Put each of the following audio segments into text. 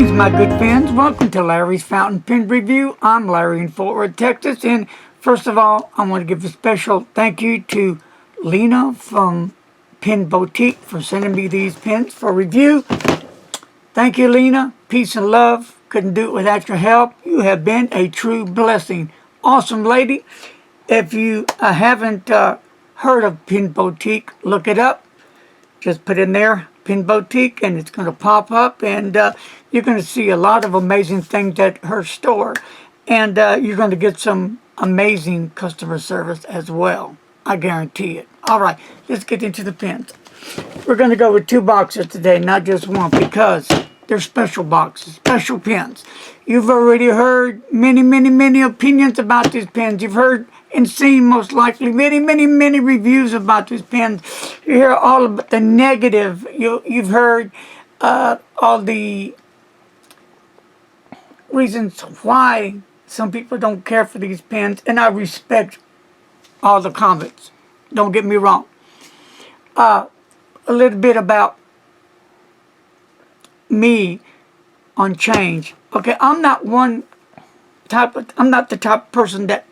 Greetings, my good friends. Welcome to Larry's Fountain Pen Review. I'm Larry in Fort Worth, Texas. And first of all, I want to give a special thank you to Lena from Pen Boutique for sending me these pens for review. Thank you, Lena. Peace and love. Couldn't do it without your help. You have been a true blessing. Awesome lady. If you haven't heard of Pen Boutique, look it up. Just put in there Pen Boutique and it's going to pop up, and you're going to see a lot of amazing things at her store, and you're going to get some amazing customer service as well. I guarantee it. All right, let's get into the pens. We're going to go with 2 boxes today, not just one, because they're special boxes, special pens. You've already heard many opinions about these pens. You've heard and seen most likely many reviews about these pens. You hear all about the negative. You've heard all the reasons why some people don't care for these pens, and I respect all the comments. Don't get me wrong. A little bit about me on change. Okay, I'm not the type of person that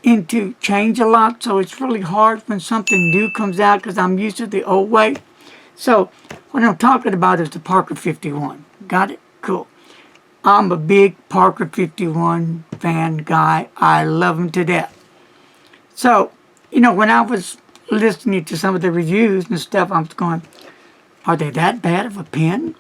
into change a lot, so it's really hard when something new comes out because I'm used to the old way. So what I'm talking about is the Parker 51. Got it? Cool. I'm a big Parker 51 fan guy. I love them to death. So, you know, when I was listening to some of the reviews and stuff, I was going, are they that bad of a pen?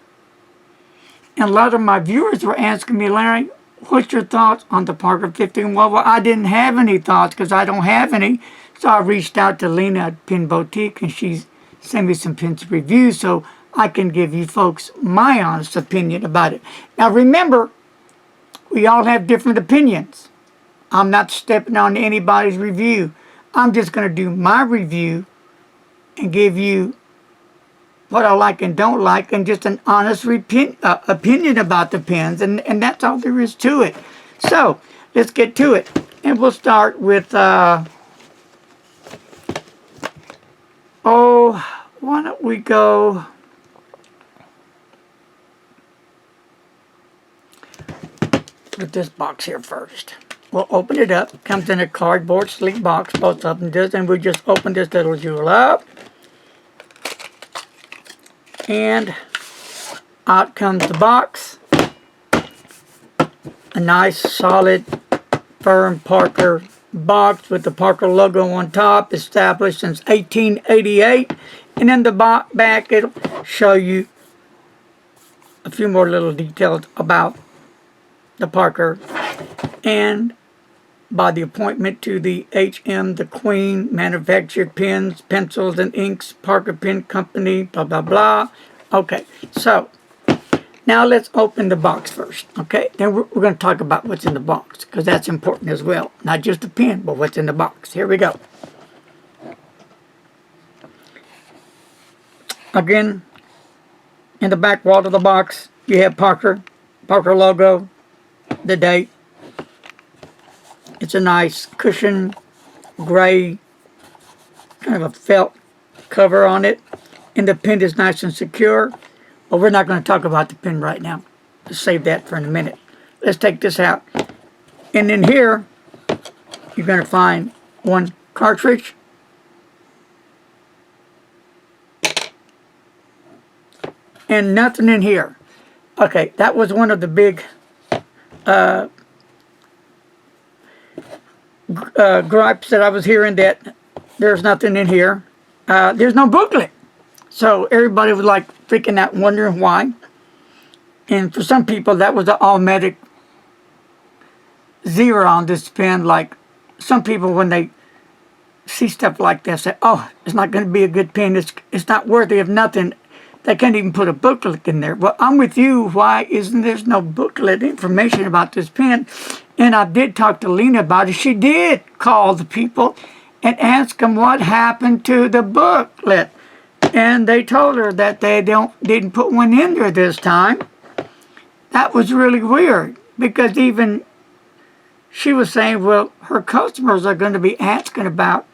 And a lot of my viewers were asking me, Larry, what's your thoughts on the Parker 51? Well, I didn't have any thoughts because I don't have any. So I reached out to Lena at Pen Boutique, and she sent me some pens to review so I can give you folks my honest opinion about it. Now remember, we all have different opinions. I'm not stepping on anybody's review. I'm just going to do my review and give you what I like and don't like, and just an honest opinion about the pens, and that's all there is to it. So let's get to it, and we'll start with why don't we go with this box here first. We'll open it up. Comes in a cardboard sleek box, both of them does, and we just open this little jewel up. And out comes the box. A nice, solid, firm Parker box with the Parker logo on top, established since 1888. And in the back, it'll show you a few more little details about the Parker. And by the appointment to the HM, the Queen, manufactured pens, pencils, and inks, Parker Pen Company, blah, blah, blah. Okay, so now let's open the box first, okay? Then we're going to talk about what's in the box, because that's important as well. Not just the pen, but what's in the box. Here we go. Again, in the back wall of the box, you have Parker logo, the date. It's a nice cushion, gray, kind of a felt cover on it. And the pen is nice and secure. Well, we're not going to talk about the pen right now. Let's save that for in a minute. Let's take this out. And in here, you're going to find one cartridge. And nothing in here. Okay, that was one of the big gripes that I was hearing, that there's nothing in here. There's no booklet. So everybody was like freaking out, wondering why. And for some people, that was an automatic 0 on this pen. Like some people, when they see stuff like that, say, oh, it's not going to be a good pen. It's not worthy of nothing. They can't even put a booklet in there. Well, I'm with you. Why isn't there no booklet information about this pen? And I did talk to Lena about it. She did call the people and ask them what happened to the booklet. And they told her that they didn't put one in there this time. That was really weird, because even she was saying, well, her customers are going to be asking about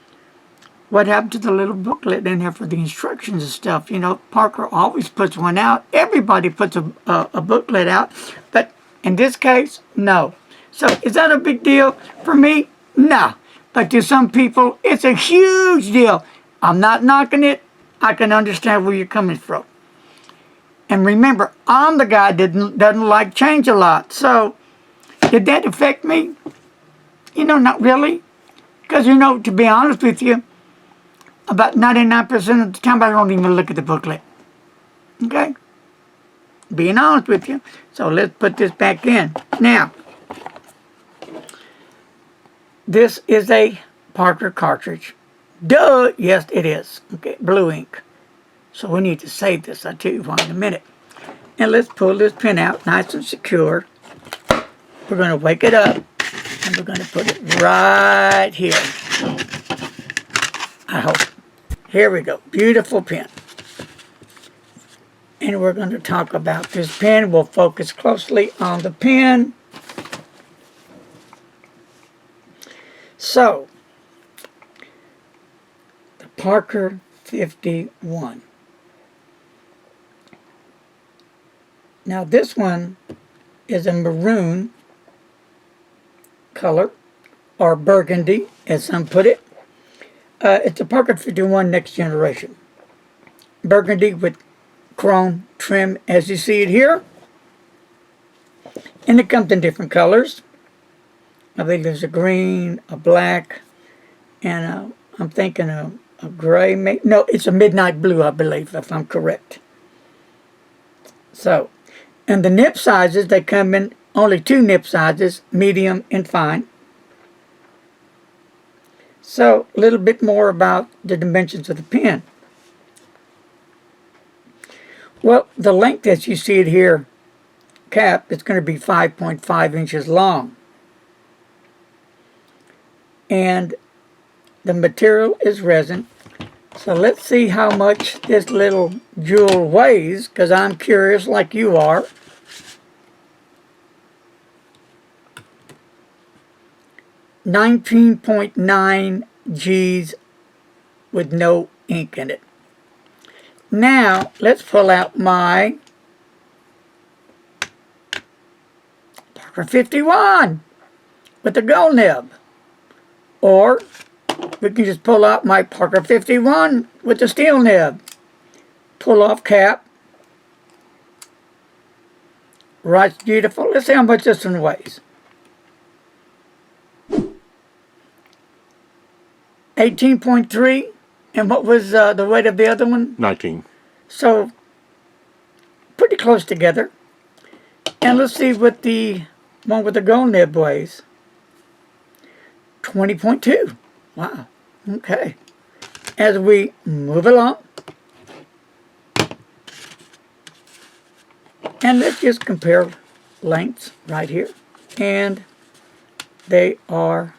what happened to the little booklet in there for the instructions and stuff? You know, Parker always puts one out. Everybody puts a booklet out. But in this case, no. So is that a big deal? For me, no. But to some people, it's a huge deal. I'm not knocking it. I can understand where you're coming from. And remember, I'm the guy that doesn't like change a lot. So did that affect me? You know, not really. Because, you know, to be honest with you, about 99% of the time, I don't even look at the booklet. Okay? Being honest with you. So let's put this back in. Now, this is a Parker cartridge. Duh! Yes, it is. Okay, blue ink. So we need to save this. I'll tell you why in a minute. And let's pull this pen out nice and secure. We're going to wake it up. And we're going to put it right here. I hope. Here we go. Beautiful pen. And we're going to talk about this pen. We'll focus closely on the pen. So, the Parker 51. Now this one is a maroon color, or burgundy, as some put it. It's a Parker 51 Next Generation. Burgundy with chrome trim, as you see it here. And it comes in different colors. I think there's a green, a black, and I'm thinking a gray. No, it's a midnight blue, I believe, if I'm correct. So, and the nib sizes, they come in only 2 nib sizes, medium and fine. So, a little bit more about the dimensions of the pen. Well, the length as you see it here, cap, is going to be 5.5 inches long. And the material is resin. So let's see how much this little jewel weighs, because I'm curious like you are. 19.9 G's with no ink in it. Now, let's pull out my Parker 51 with the gold nib. Or we can just pull out my Parker 51 with the steel nib. Pull off cap. Writes beautiful. Let's see how much this one weighs. 18.3. And what was the weight of the other one? 19. So, pretty close together. And let's see what the one with the gold nib weighs. 20.2. Wow. Okay. As we move along. And let's just compare lengths right here. And they are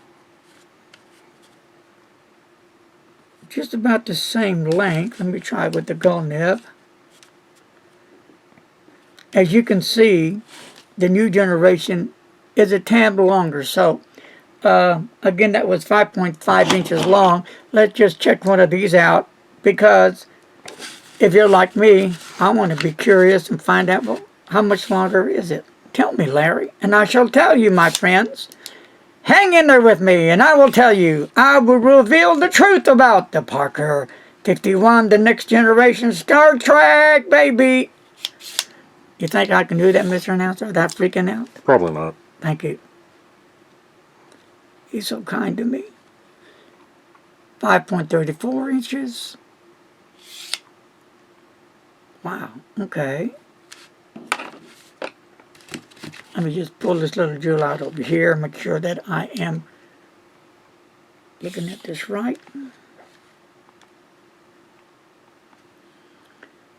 just about the same length. Let me try with the gold nib. As you can see, the new generation is a tad longer. So, again, that was 5.5 inches long. Let's just check one of these out, because if you're like me, I want to be curious and find out, well, how much longer is it? Tell me, Larry, and I shall tell you, my friends. Hang in there with me, and I will tell you. I will reveal the truth about the Parker 51, the Next Generation Star Trek, baby. You think I can do that, Mr. Announcer, without freaking out? Probably not. Thank you. He's so kind to me. 5.34 inches. Wow, okay. Let me just pull this little jewel out over here, make sure that I am looking at this right.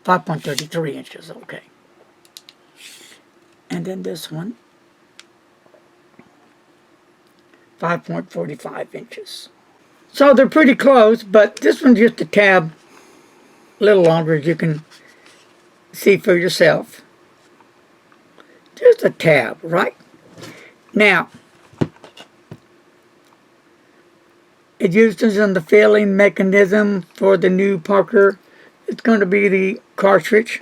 5.33 inches, okay. And then this one, 5.45 inches. So they're pretty close, but this one's just a tad a little longer, as you can see for yourself. Just a tab, right? Now, It uses in the filling mechanism for the new Parker. It's going to be the cartridge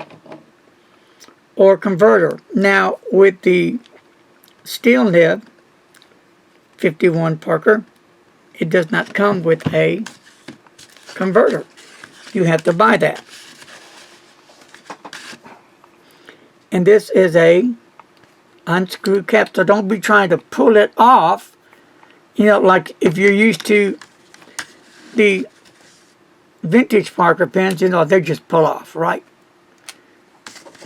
or converter. Now with the steel nib 51 Parker, it does not come with a converter. You have to buy that. And this is a unscrew cap, so don't be trying to pull it off. You know, like if you're used to the vintage Parker pens, you know, they just pull off, right?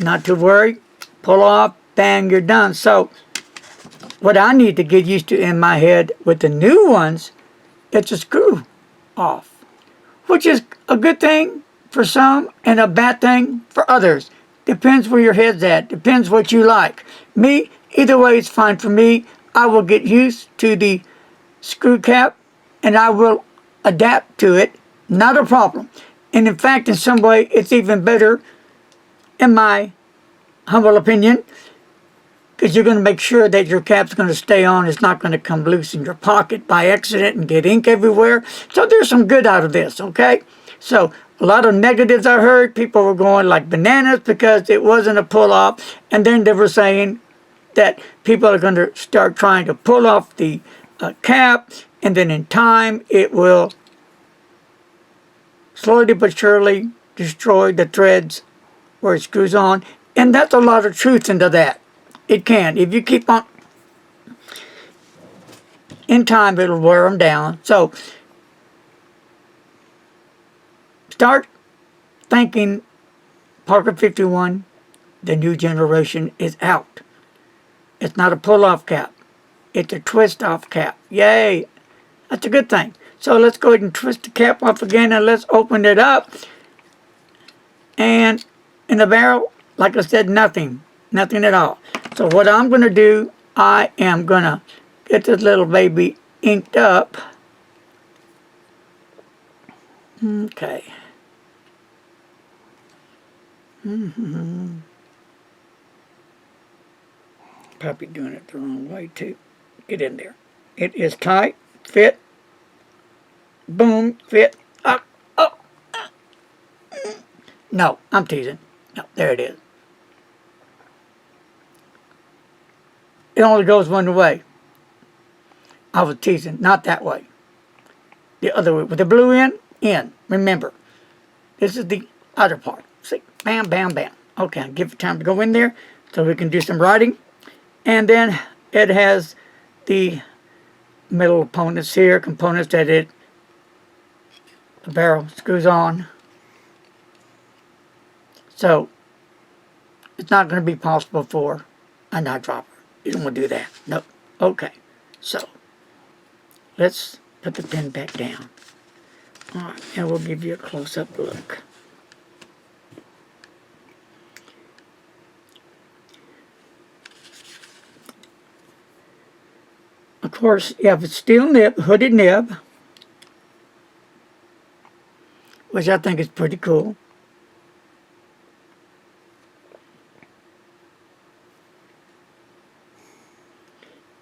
Not to worry, pull off, bang, you're done. So what I need to get used to in my head with the new ones, it's a screw off, which is a good thing for some and a bad thing for others. Depends where your head's at, depends what you like. Me, either way is fine for me. I will get used to the screw cap and I will adapt to it, not a problem. And in fact, in some way, it's even better, in my humble opinion, because you're going to make sure that your cap's going to stay on. It's not going to come loose in your pocket by accident and get ink everywhere. So there's some good out of this, okay? So a lot of negatives I heard. People were going like bananas because it wasn't a pull-off. And then they were saying that people are going to start trying to pull off the cap, and then in time it will slowly but surely destroy the threads where it screws on. And that's a lot of truth into that. It can. If you keep on, in time it'll wear them down. So start thinking Parker 51, the new generation, is out. It's not a pull-off cap. It's a twist-off cap. Yay! That's a good thing. So let's go ahead and twist the cap off again and let's open it up. And in the barrel, like I said, nothing. Nothing at all. So what I'm going to do, I am going to get this little baby inked up. Okay. Probably doing it the wrong way too. Get in there. It is tight, fit, boom, fit, up, up. No, I'm teasing. No, there it is. It only goes one way. I was teasing, not that way. The other way, with the blue end, in. Remember, this is the other part. See, bam, bam, bam. Okay, I'll give it time to go in there so we can do some writing. And then it has the metal components here, components that the barrel screws on. So, it's not going to be possible for a knot dropper. You don't want to do that. Nope. Okay. So, let's put the pen back down. Alright, and we'll give you a close-up look. Of course, you have a steel nib, hooded nib, which I think is pretty cool.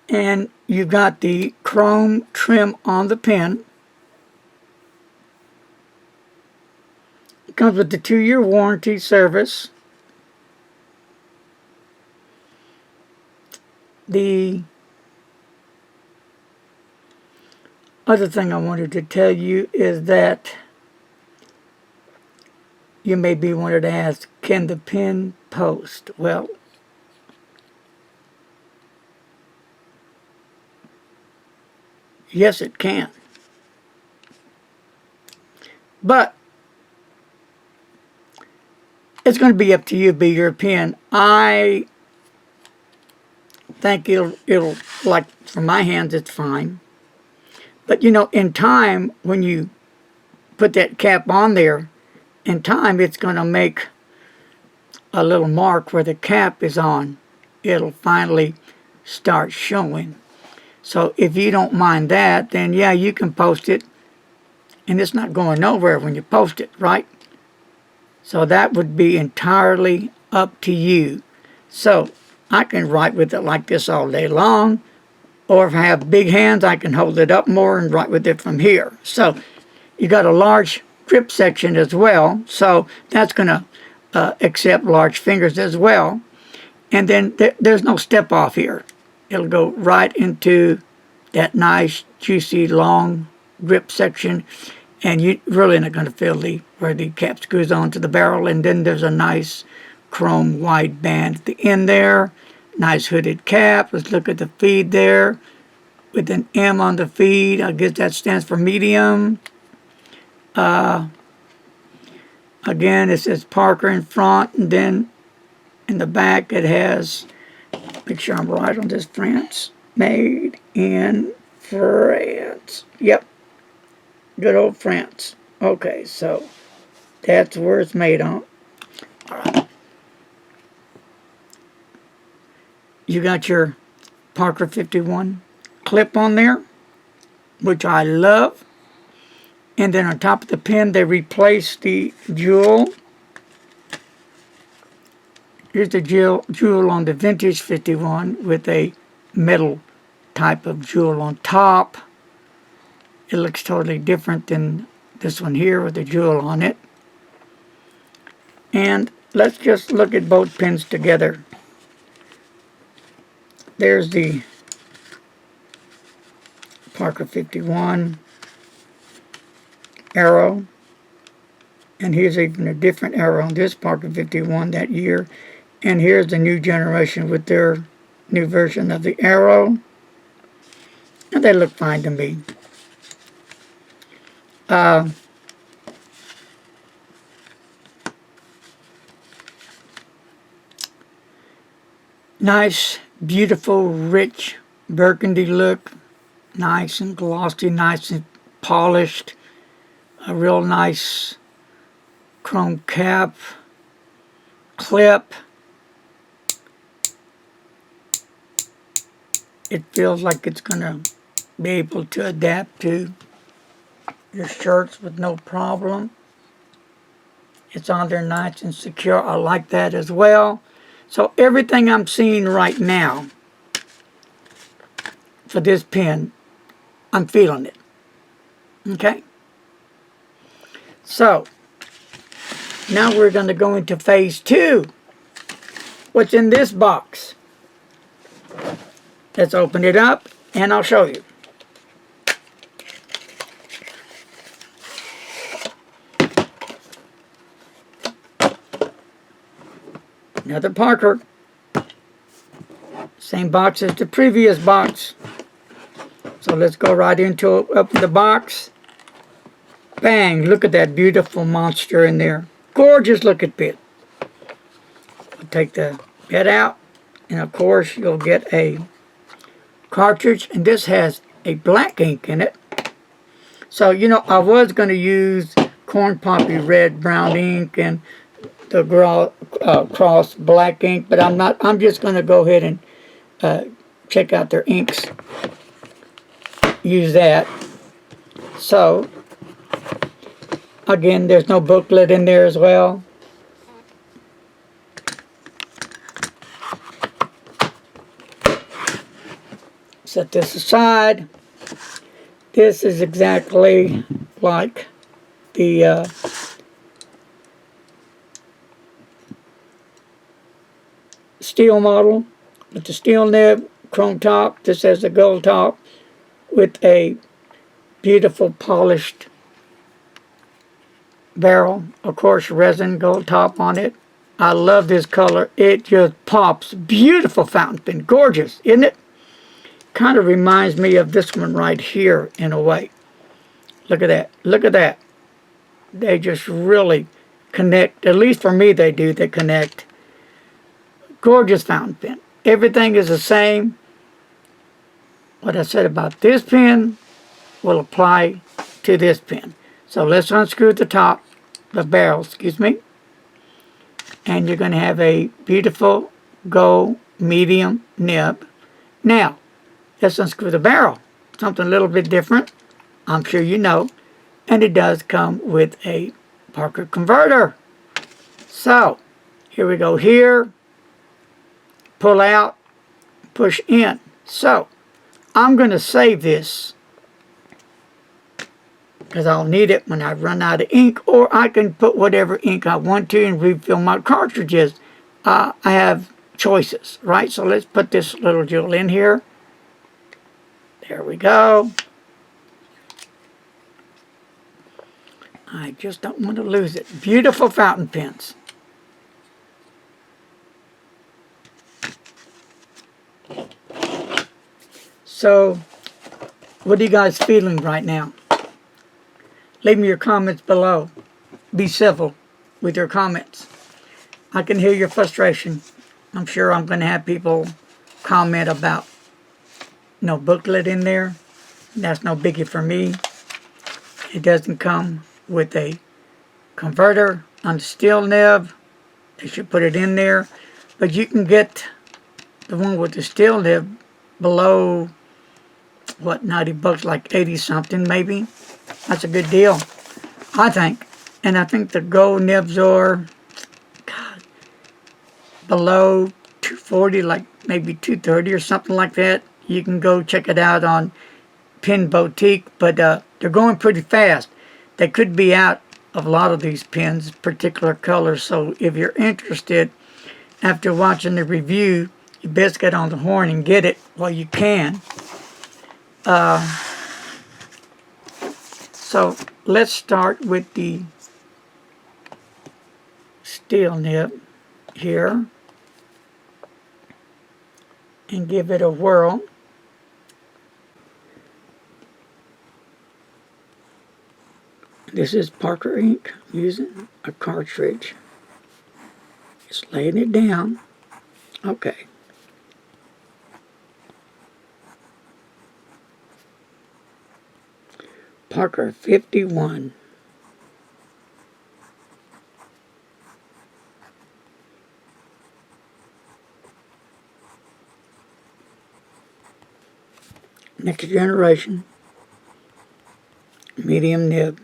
And you've got the chrome trim on the pen. It comes with the 2-year warranty service. The other thing I wanted to tell you is that you may be wanting to ask, can the pen post? Well, yes, it can. But it's going to be up to you, be your pen. I think it'll, like, for my hands, it's fine. But, you know, in time, when you put that cap on there, in time, it's going to make a little mark where the cap is on. It'll finally start showing. So if you don't mind that, then yeah, you can post it. And it's not going nowhere when you post it, right? So that would be entirely up to you. So I can write with it like this all day long. Or if I have big hands, I can hold it up more and write with it from here. So you got a large grip section as well. So that's going to accept large fingers as well. And then there's no step off here. It'll go right into that nice, juicy, long grip section. And you're really not going to feel where the cap screws onto the barrel. And then there's a nice chrome wide band at the end there. Nice hooded cap. Let's look at the feed there with an M on the feed. I guess that stands for medium. Again, it says Parker in front, and then in the back it has, make sure I'm right on this, France. Made in France. Yep. Good old France. Okay, so that's where it's made on. All right. You got your Parker 51 clip on there, which I love. And then on top of the pen, they replaced the jewel. Here's the jewel on the vintage 51 with a metal type of jewel on top. It looks totally different than this one here with the jewel on it. And let's just look at both pens together. There's the Parker 51 arrow. And here's even a different arrow on this Parker 51 that year. And here's the new generation with their new version of the arrow. And they look fine to me. Nice, beautiful, rich burgundy look. Nice and glossy, nice and polished. A real nice chrome cap, clip. It feels like it's going to be able to adapt to your shirts with no problem. It's on there nice and secure. I like that as well. So everything I'm seeing right now for this pen, I'm feeling it. Okay? So, now we're going to go into phase 2. What's in this box? Let's open it up and I'll show you. Another Parker. Same box as the previous box. So let's go right into it. Open the box. Bang! Look at that beautiful monster in there. Gorgeous looking pen. I'll take the bit out. And of course you'll get a cartridge. And this has a black ink in it. So, you know, I was going to use corn poppy red brown ink and the cross black ink, but I'm not. I'm just going to go ahead and check out their inks. Use that. So, again, there's no booklet in there as well. Set this aside. This is exactly like the steel model with the steel nib, chrome top. This has the gold top with a beautiful polished barrel. Of course, resin gold top on it. I love this color. It just pops. Beautiful fountain pen. Gorgeous, isn't it? Kind of reminds me of this one right here in a way. Look at that. Look at that. They just really connect. At least for me they do. They connect. Gorgeous fountain pen. Everything is the same. What I said about this pen will apply to this pen. So let's unscrew the top, the barrel, excuse me. And you're going to have a beautiful gold medium nib. Now, let's unscrew the barrel. Something a little bit different. I'm sure you know. And it does come with a Parker converter. So, here we go here. Pull out, push in. So, I'm going to save this because I'll need it when I run out of ink, or I can put whatever ink I want to and refill my cartridges. I have choices, right? So let's put this little jewel in here. There we go. I just don't want to lose it. Beautiful fountain pens. So, what are you guys feeling right now? Leave me your comments below. Be civil with your comments. I can hear your frustration. I'm sure I'm going to have people comment about no booklet in there. That's no biggie for me. It doesn't come with a converter on the steel nib. They should put it in there. But you can get the one with the steel nib below, what, 90 bucks, like 80 something maybe. That's a good deal, I think. And I think the gold nibs are, God, below 240, like maybe 230 or something like that. You can go check it out on Pen Boutique, but they're going pretty fast. They could be out of a lot of these pens, particular colors. So if you're interested, after watching the review, you best get on the horn and get it while you can. So let's start with the steel nib here and give it a whirl. This is Parker ink using a cartridge. Just laying it down. Okay. Parker 51. Next generation. Medium nib.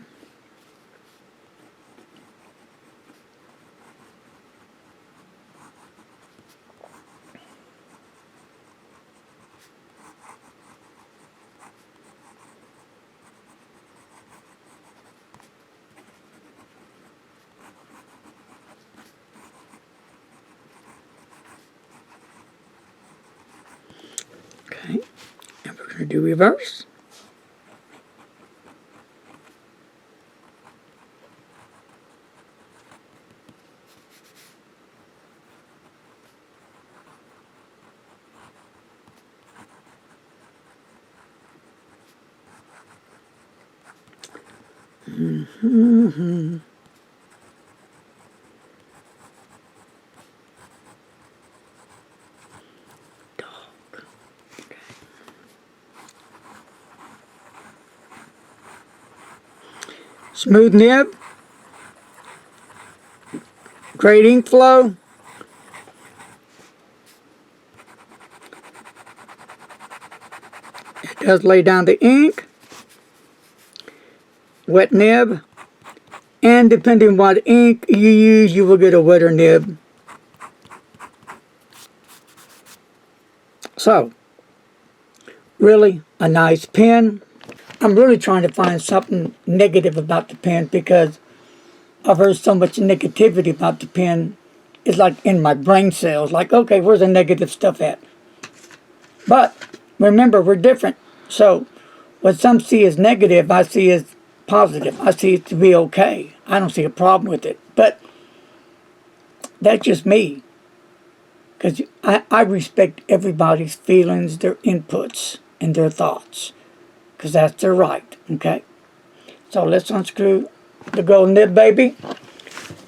Okay, and we're going to do reverse. Smooth nib. Great ink flow. It does lay down the ink. Wet nib. And depending what ink you use, you will get a wetter nib. So, really a nice pen. I'm really trying to find something negative about the pen because I've heard so much negativity about the pen. It's like in my brain cells. Like, okay, where's the negative stuff at? But remember, we're different. So what some see as negative, I see as positive. I see it to be okay. I don't see a problem with it. But that's just me. Because I respect everybody's feelings, their inputs, and their thoughts. Because that's their right, okay? So let's unscrew the gold nib, baby.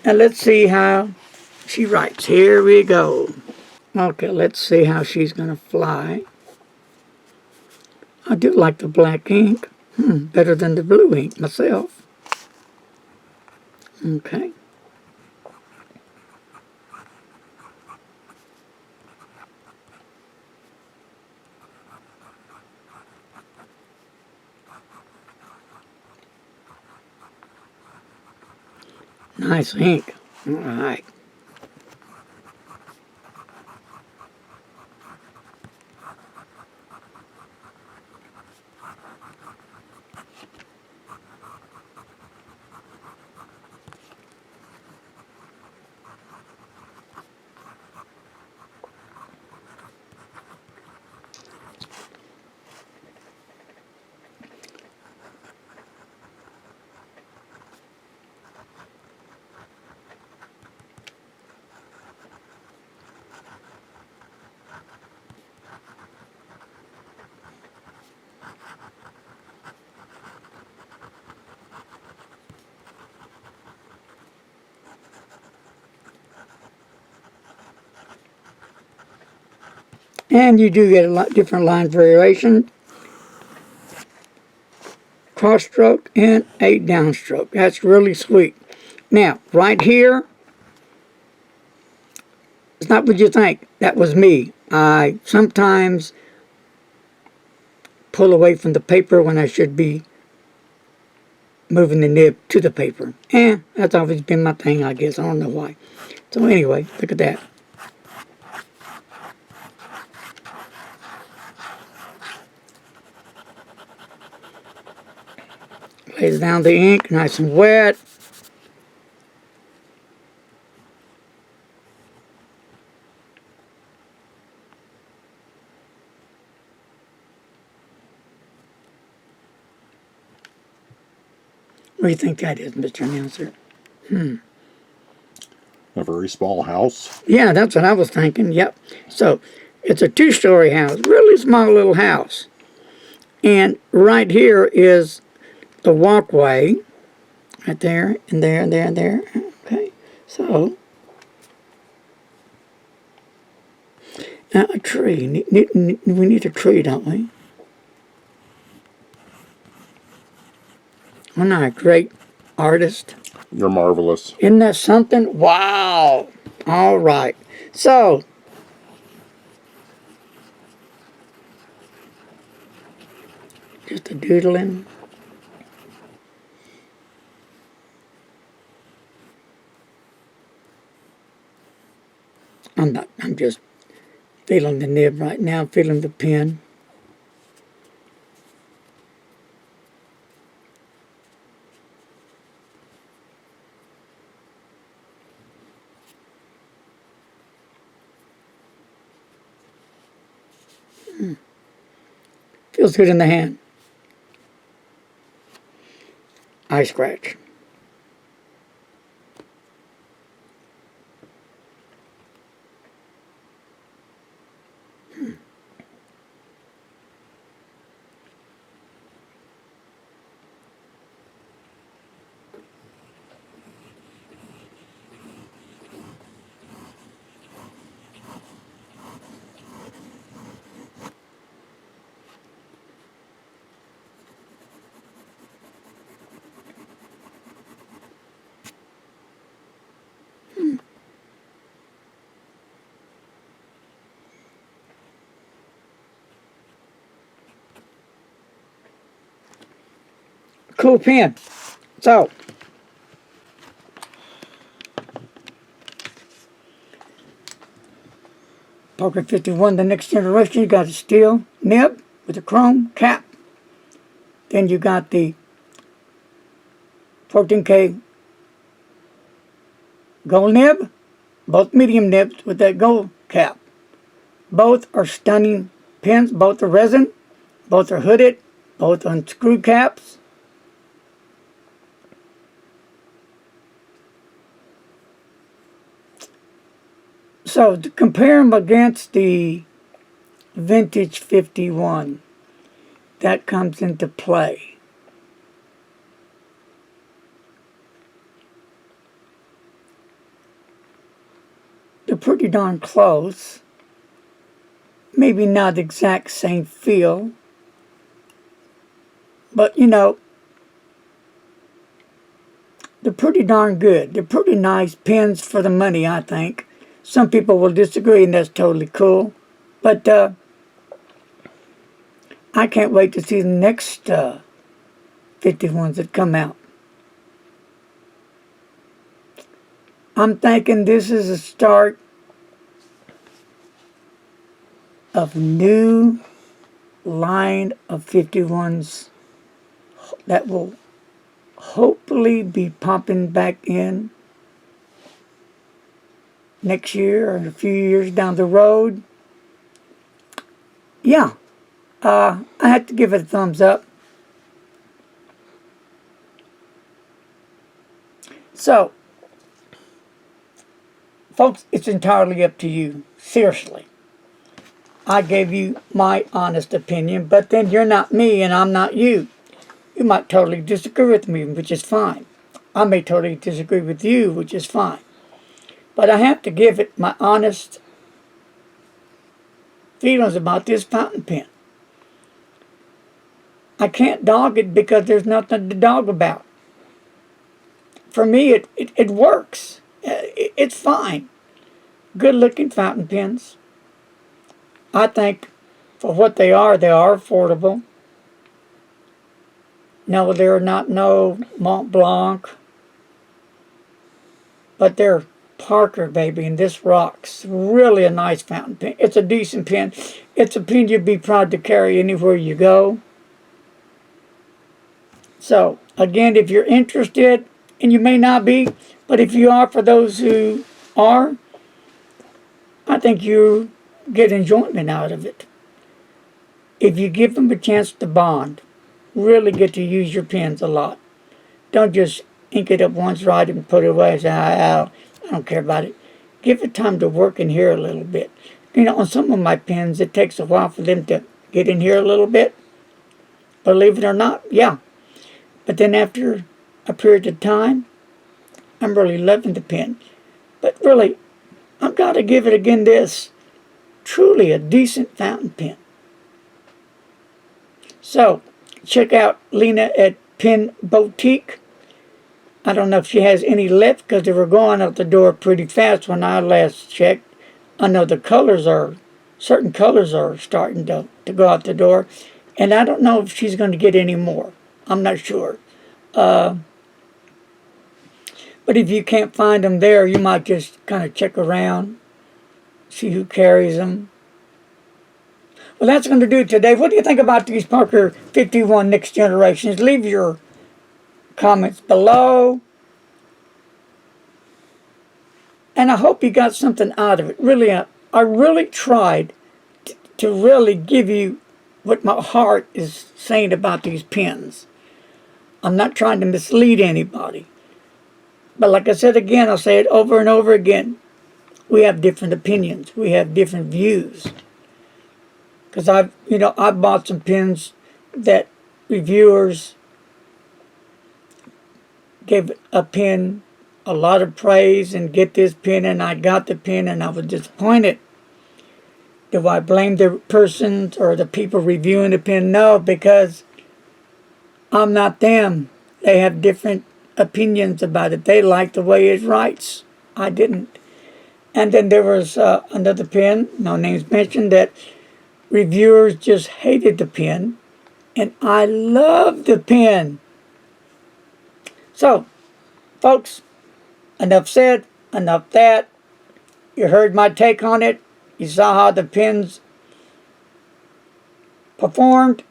And let's see how she writes. Here we go. Okay, let's see how she's going to fly. I do like the black ink. Better than the blue ink myself. Okay. Nice ink. All right. And you do get a lot different line variation, cross stroke, and a downstroke. That's really sweet. Now, right here, it's not what you think. That was me. I sometimes pull away from the paper when I should be moving the nib to the paper. And that's always been my thing, I guess. I don't know why. So anyway, look at that. Lays down the ink, nice and wet. What do you think that is, Mr. Announcer? A very small house. Yeah, that's what I was thinking. Yep. So, it's a two-story house. Really small little house. And right here is the walkway. Right there, and there, and there, and there. Okay. So, a tree. We need a tree, don't we? I'm not a great artist. You're marvelous. Isn't that something? Wow. All right. So, just a doodling. I'm just feeling the nib right now, feeling the pen. Feels good in the hand. I scratch. Cool pen. So, Pocket 51, the next generation, you got a steel nib with a chrome cap. Then you got the 14K gold nib, both medium nibs with that gold cap. Both are stunning pens, both are resin, both are hooded, both on screw caps. So to compare them against the vintage 51, that comes into play. They're pretty darn close. Maybe not the exact same feel, but you know, they're pretty darn good. They're pretty nice pens for the money, I think. Some people will disagree, and that's totally cool. But I can't wait to see the next 51s that come out. I'm thinking this is a start of a new line of 51s that will hopefully be popping back in next year or a few years down the road. Yeah, I had to give it a thumbs up. So, folks, it's entirely up to you. Seriously. I gave you my honest opinion, but then you're not me and I'm not you. You might totally disagree with me, which is fine. I may totally disagree with you, which is fine. But I have to give it my honest feelings about this fountain pen. I can't dog it because there's nothing to dog about. For me, it works. It's fine. Good looking fountain pens. I think for what they are affordable. No, they're not no Mont Blanc, but they're Parker, baby, and this rocks. Really a nice fountain pen. It's a decent pen. It's a pen you'd be proud to carry anywhere you go. So, again, if you're interested, and you may not be, but if you are, for those who are, I think you get enjoyment out of it. If you give them a chance to bond, really get to use your pens a lot. Don't just ink it up once, write it, and put it away and say, I don't care about it. Give it time to work in here a little bit. You know, on some of my pens, it takes a while for them to get in here a little bit. Believe it or not, yeah. But then after a period of time, I'm really loving the pen. But really, I've got to give it again this. Truly a decent fountain pen. So, check out Lena at Pen Boutique. I don't know if she has any left because they were going out the door pretty fast when I last checked. I know certain colors are starting to go out the door. And I don't know if she's going to get any more. I'm not sure. But if you can't find them there, you might just kind of check around, see who carries them. Well, that's going to do it today. What do you think about these Parker 51 Next Generations? Leave your comments below. And I hope you got something out of it. Really, I really tried to really give you what my heart is saying about these pens. I'm not trying to mislead anybody. But like I said again, I'll say it over and over again. We have different opinions. We have different views. Because I bought some pens that reviewers gave a pen a lot of praise and get this pen, and I got the pen and I was disappointed. Do I blame the persons or the people reviewing the pen? No, because I'm not them. They have different opinions about it. They like the way it writes. I didn't. And then there was another pen, no names mentioned, that reviewers just hated the pen, and I love the pen. So, folks, enough said, enough that. You heard my take on it. You saw how the pens performed.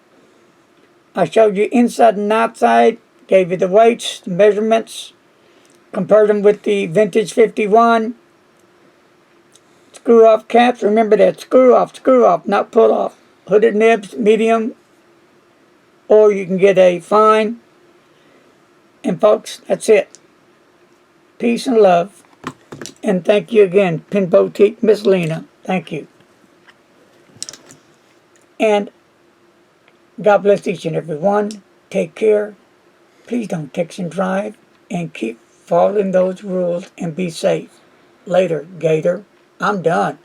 I showed you inside and outside, gave you the weights, the measurements, compared them with the Vintage 51. Screw off caps, remember that screw off, not pull off. Hooded nibs, medium, or you can get a fine. And folks, that's it. Peace and love. And thank you again, Pen Boutique, Miss Lena. Thank you. And God bless each and every one. Take care. Please don't text and drive. And keep following those rules and be safe. Later, Gator. I'm done.